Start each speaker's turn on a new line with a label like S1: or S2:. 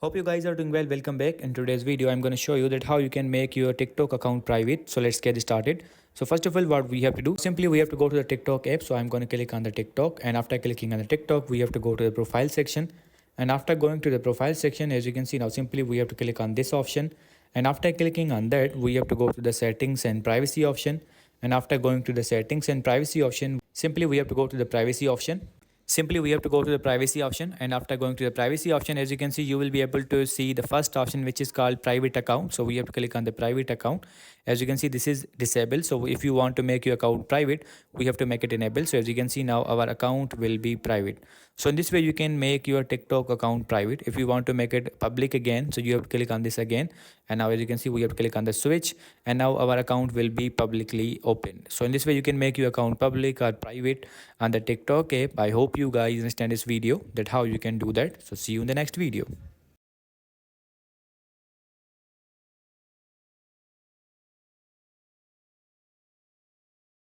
S1: Hope you guys are doing well. Welcome back. In today's video, I'm going to show you that how you can make your TikTok account private. So let's get started. So first of all, what we have to do, simply we have to go to the TikTok app. So I'm going to click on the TikTok, and after clicking on the TikTok, we have to go to the profile section. And after going to the profile section, as you can see now, simply we have to click on this option. And after clicking on that, we have to go to the settings and privacy option. And after going to the settings and privacy option, simply we have to go to the privacy option. Simply we have to go to the privacy option, and after going to the privacy option, as you can see, you will be able to see the first option, which is called private account. So we have to click on the private account. As you can see, this is disabled. So if you want to make your account private, we have to make it enable. So as you can see now, our account will be private. So in this way you can make your TikTok account private. If you want to make it public again, so you have to click on this again, and now as you can see, we have to click on the switch, and now our account will be publicly open. So in this way you can make your account public or private on the TikTok app. I hope you guys understand this video, that how you can do that. So see you in the next video.